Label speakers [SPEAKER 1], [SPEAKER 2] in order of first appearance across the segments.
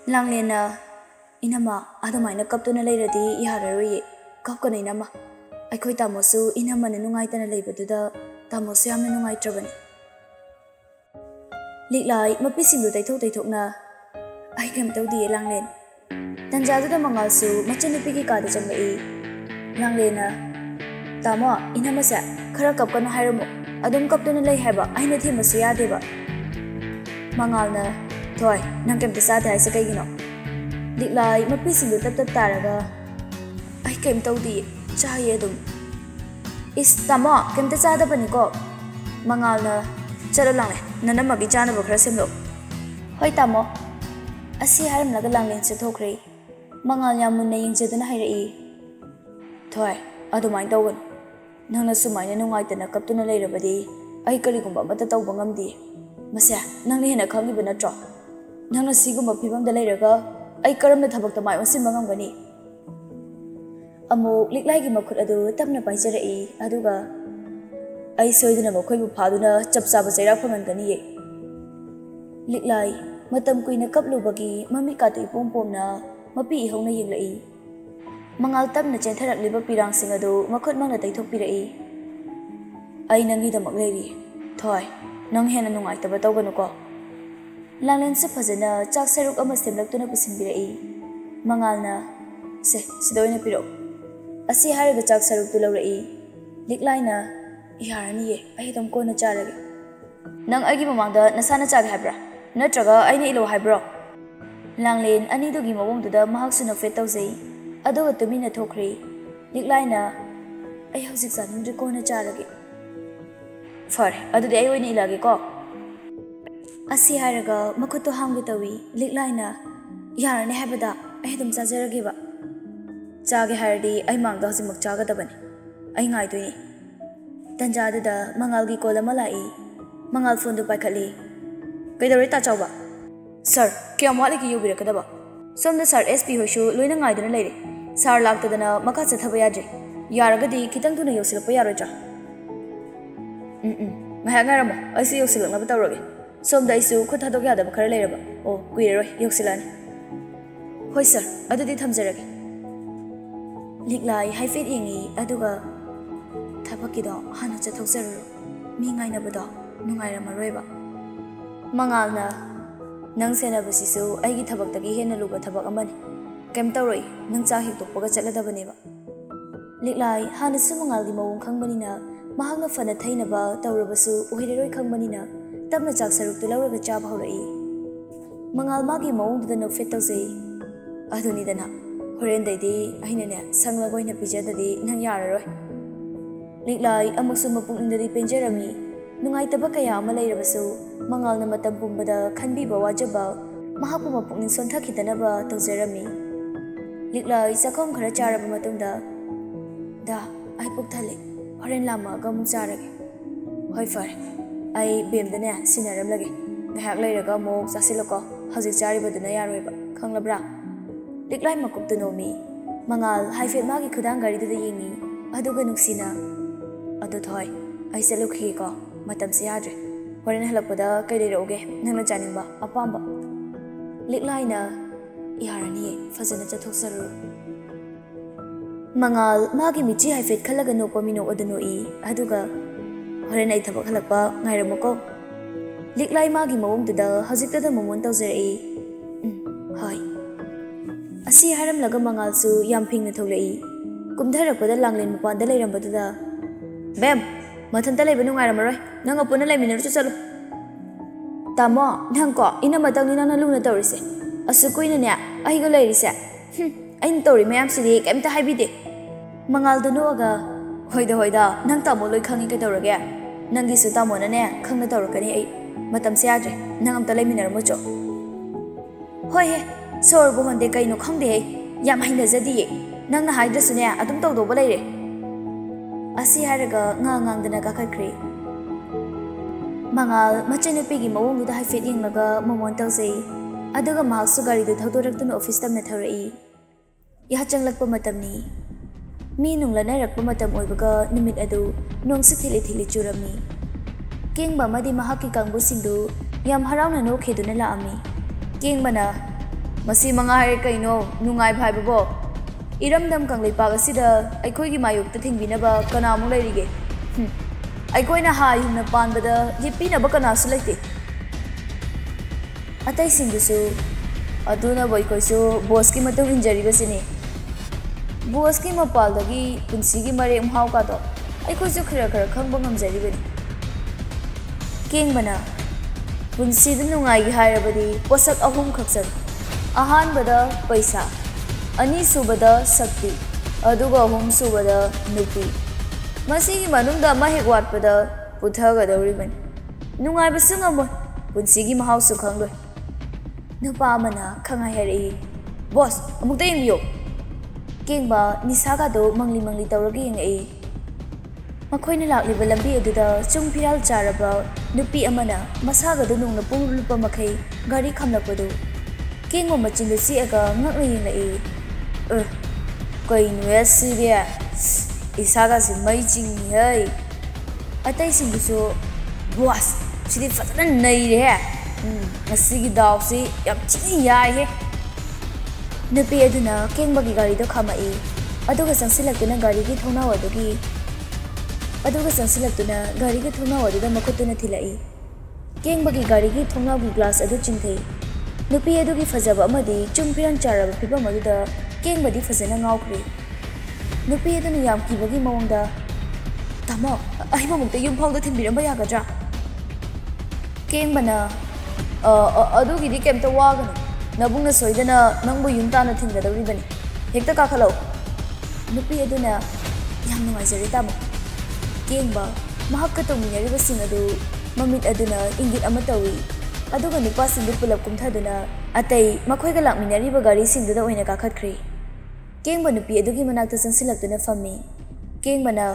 [SPEAKER 1] Langlena inama adumaina kaptuna leiradi yararoi kapkana inama aikoi tamosu inama na nungaitana leibaduda tamosu yamna nungaitrabani liklai mapisindu taithokna ai kem tawdi Langlen tanjaduda mangalsu machanupigi kada changai Langlena tamo inama sa khara kapkana hairamo adum kaptuna lei haiba aina thimasu yadeba mangalna Toy, nang kem tasa dai sa kaygino. Liklay mapisindu tap taraga. Ay kem tawdi chaye dum. Is tamo kem tasa da paniko. Mangal na chalo lang le. Nanamagi chana ba khara semlo. Hoy tamo. Asi haram naga Langlen sa thokre. Mangal ya mun na yingjedana hairai. Toy, adumain tawon. Nang nasumay na nungay tana kaptuna leirabadi. Ay karigumba matatawba ngamdi. Masya, nang ni hena khangiba natro. Nang siguma phibamda leiraga ai karamna thabakta mai onsimba ngamgani amu liklai gi makhut adu tapna paijarai aduga ai soiduna makhoi bu phaduna chapsa ba jaira phangangani ye liklai matam kuina kaplubagi mami ka tu pompomna mapi hongna yenglai mangal tapna chenthara liba pirang sing adu makhut mangna taithok pirai ai nangi da makleiri thoi nang hena nungai taba tawganu ko Langlen se phajana chak saruk ama semlaktuna pusinbirai mangalna se sidoina piro asi hariga chak saruk tu lawrai liklaina yarani ye ai dam ko na charage nang agi mamangda nasana chage habra natraga aina ilo habro Langlen ani dugi mawongduda mahaksuna fet tawjai aduga tumina thokri liklaina ai hojik janundri ko na charage fare adu dei oina ilage ko Asi haraga makuto hamgi tawi liklaina yarane habada ai dum chajarage ba chage hardi ai mangda hosimak chaga dabani ai ngai doini tanjada da mangalgi kolama lai mangal phone du paikali kaidore ta chawba sir kyam wali ki yobira kadaba somda sir sp hoishu loina ngai dana leire sir lakta dana maka chathaba yadre yaraga di kitang tuna yosilpa yaroja mahangaramo asi yosilak na batawrage Somda isu khutha dog yada bakhara leiraba o kuiroi yoksilani Hoi sir adudi thamjarage liklai haifet yengi aduga thabakido hana chathoksaru mi ngaina bado nungaira maroiba mangalna nang sena basisu aigi thabak tagi hena luba thabak amani kem tawroi nang cha hik tokpaga chatladabane ba liklai hana su mangalgi mawung khangbanina mahakna fana thainaba tawrabasu uhireroi khangbanina Tapna chak saruk tu lauraga chaba horai mangal magi mawong du no fet tawjai aduni dana horen daidi aina ne sangla goina pijadadi nang yararoi liklai amaksu mapung indadi penjarami nungai taba kaya ama leirabasu mangal na matam pumbada khanbi ba wajaba mahapu mapung ning sontha khitanaba tawjarami liklai sakom khara charaba matungda da ai puk thale horen lama gam charage hoi fare ai bemdane sinaram lage ngahak leiraga mok chasilako hajik charibaduna yaroiba khanglabra liklai makup tunomi mangal haifet magi khudang gari du yengi aduga nuksina adu thoi ai selukhi ko matam se yadre horen halakpada kaireroge nangna chaningba apamba liklaina yarani fazana chathoksaru mangal magi michi haifet khalaga nopamino odunoi aduga Horen ai thabak halakpa ngairamako liklai magi mawongduda hajiktada momon tawjai hai asi haram laga mangalsu yam phingna tholai kumdharakpada Langlen mapanda leirambaduda bem mathanta leibanu ngairamroi nang apuna leiminar chu chalu tamo nang ko ina matangni nang lungna tawrise asu kuina ne ai go leirise ain tawri mayam sidi kemta haibide mangal du noga hoida nang tamo loi khangi ke tawrage Nangi su tamo na ne khangna tawrakani ai matam se yadre nang amta leiminar mo cho Hoi he sor bu honde kaino khangde yam haina jadi nang na haidra sune adum tawdo ba leire asi haraga ngang dana ka khakri mangal machene pigi mawong du haifet yenglaga momon tawsei aduga mahsu gari du thaudoraktun office tamna tharai ya changlakpa matamni mi nungla narakpa matam oibaga nimit adu nongsi thili churami kengba madi mahaki kangbu singdu yam harauna no kheduna la ami kengbana Masi mangai kaino nungai bhaibo iramdam kanglei paga sida aikoi gi mayuk ta thingbinaba kana mu leirige aikoi na ha yumna panbada yipina ba kana su leite atai singdusu aduna boy koisu boss ki matu injari basini boss ki mapaldagi punsi gi mare mhau ka do aikoi su khara khara khangba ngamjari bani king bana punsi du nungai gi hairabadi posak ahum khaksan ahan bada paisa ani subada sakti aduga ahum subada nupi masi gi manungda mahek watpada puthaga dawriban nungai basunga mo punsi gi mahau su khangloi nupa mana khangai heri boss amukta yengyo kengba nisaga do mangli mangli tawragi yengai makoina lakliba lambi aduda chungpiral charaba nupi amana masaga do nungna punglupa makai gari khamlakpadu kengo machin si aga ngakna yengai kainu asiria isaga si mai ching hai atai singsu boss sidi fatana nai re ngasi gi daw si yam chi yai he nupi aduna kengba gi gari do khamai aduga sangsilaktuna gari gi thona wadugi aduga sangsilaktuna gari gi thona waduda makutuna thilai kengba gi gari gi thona gi glass adu chingthei nupi adugi fajaba amadi chungpiran charaba phibam aduda kengba di fajana ngawkhri nupi aduna yam kibagi mawngda tamo ahiba mukta yum phawda thinbiramba yagadra kengbana adugi di kemta wagana nabungna soidana nangbu yum tana thinggadawri bani hekta kakhalo nupi aduna yam nungaijari tamo kengba mahakka tongminari basing adu mamit aduna ingit ama tawi aduga nupa singdu pulap kumthaduna atai makhoi ga lakminari ba gari singduda oina kakhatkri kengba nupi adugi manakta sangsilaktuna fammi kengbana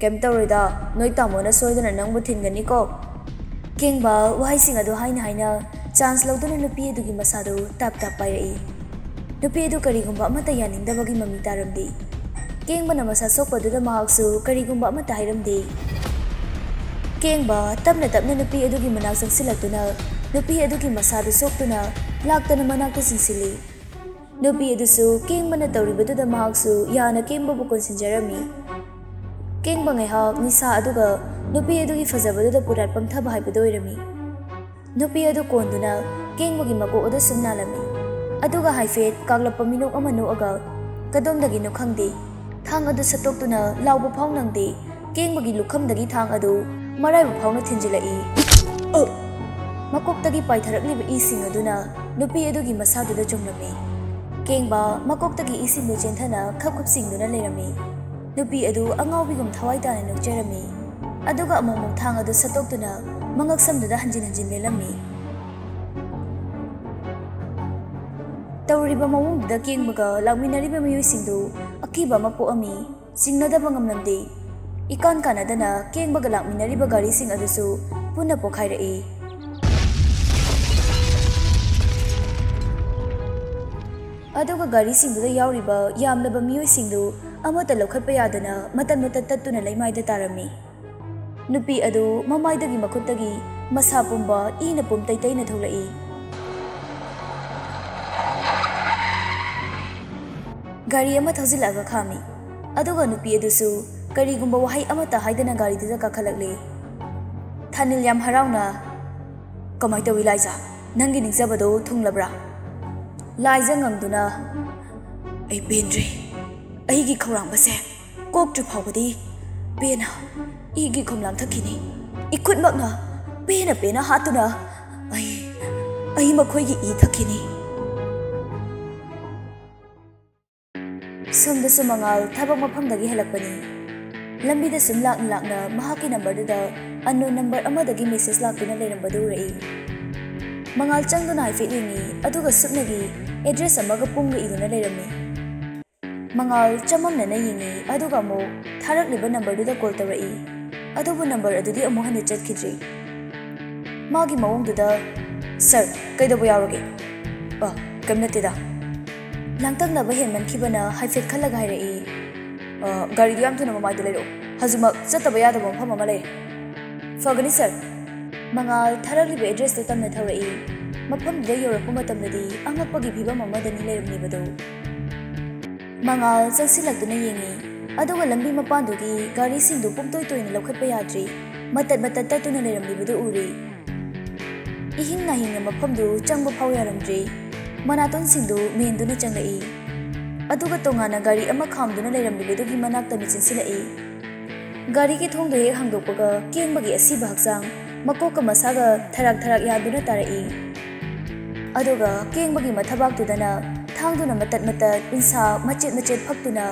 [SPEAKER 1] kem tawrida noi tamona soidana nangbu thingani ko kengba wahai sing adu haina haina chance lawduna nupi adugi masadu tap tap pairai nupi adu karigumba amata yaningdabagi mami taramdi kengbana masa sokpaduda mahaksu karigumba amata hairamdi kengba tapna tapna nupi adugi manak sangsilaktuna nupi adugi masadu soktuna laktana manakta singsili nupi adusu kengbana tawribaduda mahaksu yana kemba bu konsinjarami kengba ngaihak nisa aduga nupi adugi fajabaduda purat pamthaba haibadu oirami nupi adu konduna kengbagi mako oda sumnalami aduga haifet kaglappa minok ama noaga kadomdagi no khangde thang adu satoktuna lawbu phawnangde kengbagi lukhamdagi thang adu marai bu phawna thinjilai makoktagi paitharakliba ising aduna nupi adugi masaduda chomlami kengba makoktagi ising do chenthana khapkhap singduna lerami nupi adu angawbigum thawai tana nokjerami aduga amomong thang adu satoktuna mangak samduda hanjin hanjin lelami tawriba mawungda kengbaga lakminariba mayoisingdu akiba mapoami singnadaba ngamlamde ikan kanadana kengbaga lakminariba gari sing adusu punna pokhairai aduga gari singduda yauriba yamlaba miyoisingdu amata lokhatpa yadana matan matan tattuna leimaida tarami nupi adu mamaidagi makuttagi masa pumba ina pum taitaina tholai gari ama thajilaga khami aduga nupi adusu karigumba wahai amata haidana gari duda kakhalakle thanil yam harauna kamai tawi laija nangi ningjabado thunglabra laija ngamduna ai bendre aigi khawrangbase koktu phawbadi pena igi khomlam thakini ikut makna pena hatuna ai makhoi gi I thakini somda sumangal thabak mafamdagi helakpani lambida sum lakna mahaki number da unknown number amadagi message laktuna lerambadu rai mangal changduna haifet yengi aduga supnagi address amaga pungga iduna lerami mangal chamamna na yengi aduga mo tharakliba number duda call tawrai adubu number adudi amu hane chatkidri magi mawongduda sir kaidabu yaroge kamnatida langtaknaba henmankhibana haifet khalaga hairai gari yam thuna mamai dulero hazuma chataba yadaba mafam ama lei fagani sir mangal tharakliba address to tamna thawrai ꯃꯐꯝꯗꯨꯗ ꯌꯧꯔꯛꯄ ꯃꯇꯝꯗꯗꯤ ꯑꯉꯛꯄꯒꯤ ꯐꯤꯕꯝ ꯑꯃꯗꯅꯤ ꯂꯩꯔꯝꯂꯤꯕꯗꯨ꯫ ꯃꯉꯥꯜ ꯆꯪꯁꯤꯜꯂꯛꯇꯨꯅ ꯌꯦꯡꯉꯤ, ꯑꯗꯨꯒ ꯂꯝꯕꯤ ꯃꯄꯥꯟꯗꯨꯒꯤ ꯒꯥꯔꯤꯁꯤꯡꯗꯨ ꯄꯨꯡꯇꯣꯏ ꯇꯣꯏꯅ ꯂꯧꯈꯠꯄ ꯌꯥꯗ꯭ꯔꯤ ꯃꯇꯠ ꯃꯇꯠ ꯇꯠꯇꯨꯅ ꯂꯩꯔꯝꯂꯤꯕꯗꯨ ꯎꯔꯤ꯫ इहिंग नाहिंग मफमदु चंगबा फाव यारमद्री मनातोनसिंगदु मेंदुना चंगई अदुगा तोंगाना गाड़ी अमा खामदुना लेरमलिबदुगी मनाक्ता मिचिनसिलई गाड़ी की थोंगदु हे हांगदोकपगा केंगबगी असिबा हक्सांग मकोका मसागा थराक थराक यादुना तारई अदुगा केंगबगी मथबाक्तुदना थांगदुना मतत मतत पिंसा मचेत मचेत फक्तुना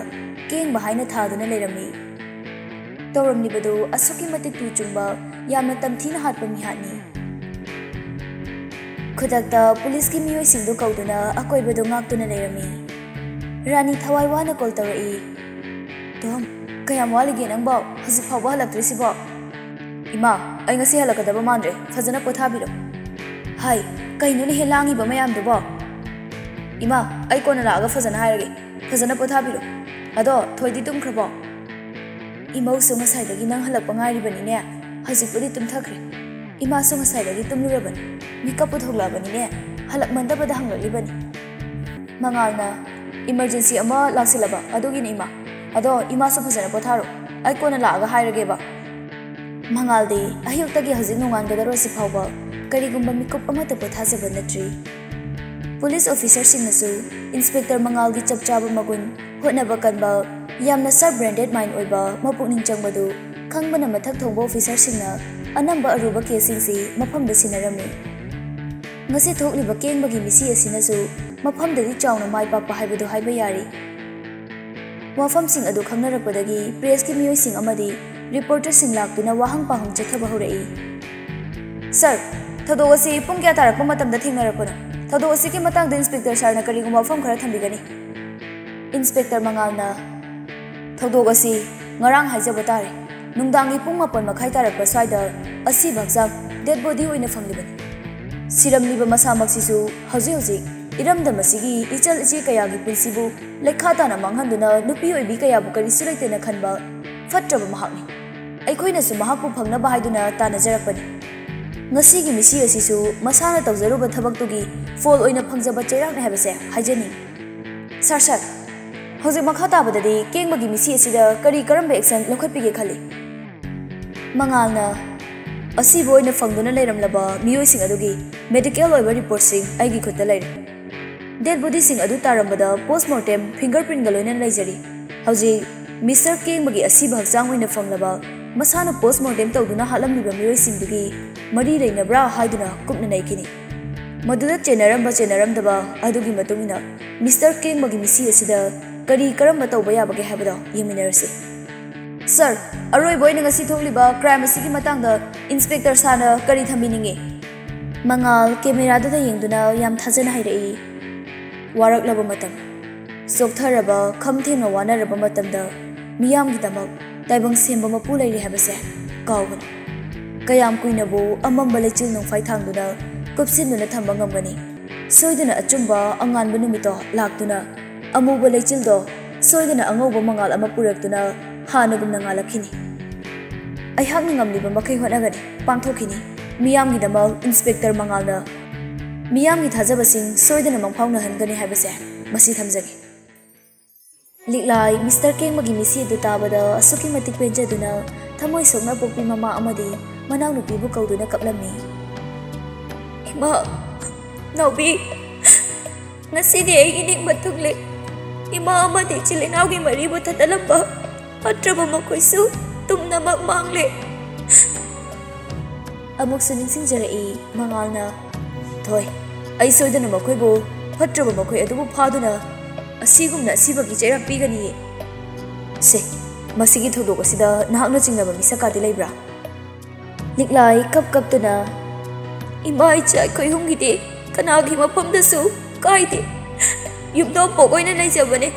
[SPEAKER 1] केंगबा हाइना थादुना लेरमि तौरमलिबदु असुकी मतिक तु चुंगबा यामना तमथीना हाटपा मिहाटनी खुदकता पुलिस की मियोई सिंधु कौदुना अकोइबदु ngaktuna लेरमी रानी थवाई वाना कॉल तौरई तोम कयाम वालिगे नंगबाव हजि फावबा हलक्त्रिसिबो इमा अई ngasi हलकदबा मांद्रे फजना पोथाबिरो हाय कइनुनि हे लांगिबा मयामदुबो इमा अई कोना लागा फजना हायरगे फजना पोथाबिरो अदो थोइदि तुमख्रबो इमौसु ngसाइदगी नंग हलकपा ngairibaniने हजिपुदि तुमथाख्रे इमासु ngसाइदगी तुमलुरबन मिकअप पुथोगलाबनिने हलक मंदबदा हंगलिबनी मंगालना इमरजेंसी अमा लाक्सिलबा अदुगिनि इमा अदो इमासु फजना पोथारो आई कोना लागा हायरगेबा मंगालदे अयुक्तगी हजिक नोंगानगदरो सिफावबा करिगुंबा मिकअप अमता पोथाजबा नट्री पुलिस ऑफिसर सिंगनसु इंस्पेक्टर मंगालगी चपचाबा मगुन होटनबा कनबा यामना सब ब्रांडेड माइंड ओइबा मपुकनिंग चंगबदु खंगबना मथक थोंबा ऑफिसर सिंगना अनंबा अरुबा केसिंगसी मफमदा सिनरमी ngasi thokliba kengbagi misi asinasu mafamdagi chawna mai papa haibadu haiba yari wafam sing adu khangnarapadagi press ki miyoi sing amadi reporter sing laktuna wahang pahang chathaba horai sir thodogasi pung kya tarakpa matamda thingnarapona thodogasi ki matangda inspector sir na kariguma wafam khara thambigani inspector mangalna thodogasi ngarang haijaba tare nungdangi pung mapon makhai tarakpa swaida asi bhaksam dead body oina fanglibani सिरमलिबा मसामक्सिसु हौजे हौजे इरमदमसिगी इचल इची कयागी पुंसिबु लेखाताना मांगहंदुना नुपी ओइबी कयाबु करिसु लैतेना खनबा फट्रबा महाकनि अइखोइनासु महाकु फंगनबा हाइदुना तानाजरपनि ngasiगी misi asisu masana tawjaruba thabaktugi fol oina phangjaba cheirak na habase haijani sir sir hauze makha tabadadi kengbagi misi asida kari karamba action lokhatpige khali mangalna असी बोइना फंगदुना लेरमलबा मियोई सिंग अदुगी medical ओइबा report सिंग आइगी खुत्ता लेर dead body सिंग अदु तारमबदा postmortem fingerprint गलोइना लेजरी हौजी mister केंगबगी असी भक्चांग ओइना फंगलबा मसाना postmortem तौदुना हालमलिबा मियोई सिंगदुगी मरी लेनब्रा हाइदुना कुपना नाइकिनी मदुदा चेनरमदबा अदुगी मतुंगिना mister केंगबगी मिसी असिदा करी करम तौबा याबगे हाबदा यमिनरसी sir अरोई बोइना ngasi थोलिबा crime असि की मतंगदा इंस्पेक्टर साना करी थमिनिंगे मंगाल कैमरा दुदा येंगदुना याम थाजन हाइरई वारकलबा मतम सोक्थरबा खमथेंग वानरबा मतमदा मियाम गिदमक ताइबंग सेंबा मपु लैरि हाबसे कावगन कयाम कुइनबो अमंबा लेचिल नोंफाइ थांगदुना कुपसिनदुना थंबा ngमगनी सोइदना अचुंबा अंगानबा नुमितो लाक्तुना अमुबा लेचिलदो सोइदना अंगौबा मंगाल अमा पुरक्तुना हानगुमना ngalakini अइहाक ngamliba makai honagani pangthokini miyamgi damal inspector mangalna miyamgi thajabasing soidana mangphawna hangani habase masi thamjagi liklai mr keng magi misi du tabada asuki matik penjaduna thamoi sokna pokpi mama amadi manaw nupi bu kauduna kaplami ima naubi ngasi di aigi ning batukle ima amadi chilinau gi mari bu thatalamba अत्रबा मखोइसु तुमनमक मांगले अमुक सुनिंसिंग जरई मंगालना थोय अई सोइदना मखोइबो फत्रबा मखोइ अदुबु फादुना असिगुमना असिबगी चैराक पिगनी से मसिगी थोदोगसिदा नाहकना चिंगनबा मिसकादि लैब्रा लिकलाई cup कपतुना इमा इचा खोइहुंगिदे कनागी मफमदसु काइदे युमदो पोगोइना लैजबने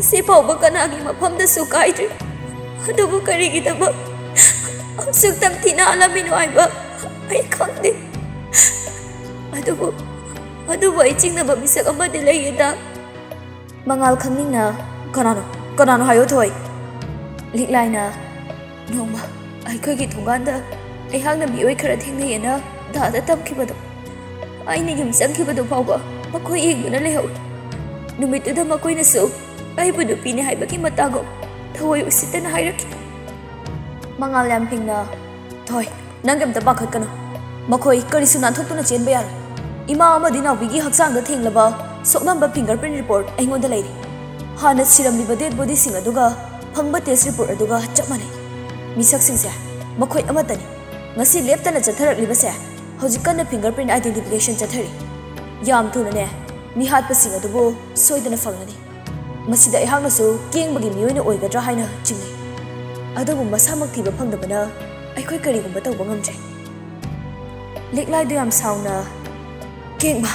[SPEAKER 1] सिफावबा कनागी मफमदसु काइद्रे अदुबु करिगिदबा असुक तमथिना आलमिनो आइबा आई खंदे अदुबु आई चिंगनबा मिसक अमदि लैयदा मंगाल खंगनिंगना कनानो हायो थोय लिकलाइना नोंमा आइखोगी थोंगानदा अइहाकना मियोय खरा थेंगनेयना दादा तमखिबदो ꯑꯩꯅ ꯌꯨꯝ ꯆꯪꯈꯤꯕꯗꯨ ꯐꯥꯎꯕ ꯃꯈꯣꯏ ꯌꯦꯡꯗꯨꯅ ꯂꯩꯍꯧꯏ꯫ ꯅꯨꯃꯤꯠꯇꯨꯗ ꯃꯈꯣꯏꯅꯁꯨ ꯑꯩꯕꯨ ꯅꯨꯄꯤꯅꯤ ꯍꯥꯏꯕꯒꯤ ꯃꯇꯥꯒꯨꯝ ꯊꯋꯥꯏ ꯎꯁꯤꯠꯇꯅ ꯍꯥꯏꯔꯛꯈꯤ꯫ ꯃꯉꯥꯜ ꯌꯥꯝꯐꯤꯡꯅ ꯊꯣꯏ ꯅꯪ ꯀꯩꯝꯇ ꯄꯥꯈꯠꯀꯅꯨ, ꯃꯈꯣꯏ ꯀꯔꯤꯁꯨ ꯅꯥꯟꯊꯣꯛꯇꯨꯅ ꯆꯦꯟꯕ ꯌꯥꯔꯣꯏ꯫ ꯏꯃꯥ ꯑꯃꯗꯤ ꯅꯥꯎꯕꯤꯒꯤ ꯍꯛꯆꯥꯡꯗ ꯊꯦꯡꯂꯕ ꯁꯣꯛꯅꯝꯕ ꯐꯤꯡꯒꯔꯄ꯭ꯔꯤꯟꯠ ꯔꯤꯄꯣꯔꯠ ꯑꯩꯉꯣꯟꯗ ꯂꯩꯔꯤ꯫ ꯍꯥꯟꯅ ꯁꯤꯔꯝꯂꯤꯕ ꯗꯦꯗ ꯕꯣꯗꯤꯁꯤꯡ ꯑꯗꯨꯒ ꯐꯪꯕ ꯇꯦꯁ ꯔꯤꯄꯣꯔꯠ ꯑꯗꯨꯒ ꯆꯞ ꯃꯥꯟꯅꯩ꯫ ꯃꯤꯁꯛꯁꯤꯡꯁꯦ ꯃꯈꯣꯏ ꯑꯃꯠꯇꯅꯤ꯫ ꯉꯁꯤ ꯂꯦꯞꯇꯅ ꯆꯠꯊꯔꯛꯂꯤꯕꯁꯦ ꯍꯧꯖꯤꯛ ꯀꯟꯅ ꯐꯤꯡꯒꯔꯄ꯭ꯔꯤꯟꯠ ꯑꯥꯏꯗꯦꯟꯇꯤꯐꯤꯀꯦꯁꯟ ꯆꯠꯊꯔꯤ꯫ ꯌꯥꯝ ꯊꯨꯅꯅꯦ ꯃꯤꯍꯥꯠꯄꯁꯤꯡ ꯑꯗꯨꯕꯨ ꯁꯣꯏꯗꯅ ꯐꯪꯂꯅꯤ꯫ ꯃꯁꯤꯗ ꯑꯩꯍꯥꯛꯅꯁꯨ ꯀꯦꯡꯕꯒꯤ ꯃꯤꯑꯣꯏꯅ ꯑꯣꯏꯒꯗ꯭ꯔꯥ ꯍꯥꯏꯅ ꯆꯤꯡꯅꯩ꯫ ꯑꯗꯨꯕꯨ ꯃꯁꯥꯃꯛ ꯊꯤꯕ ꯐꯪꯗꯕꯅ ꯑꯩꯈꯣꯏ ꯀꯔꯤꯒꯨꯝꯕ ꯇꯧꯕ ꯉꯝꯗ꯭ꯔꯦ꯫ ꯂꯤꯛꯂꯥꯏꯗꯨ ꯌꯥꯝ ꯁꯥꯎꯅ ꯀꯦꯡꯕ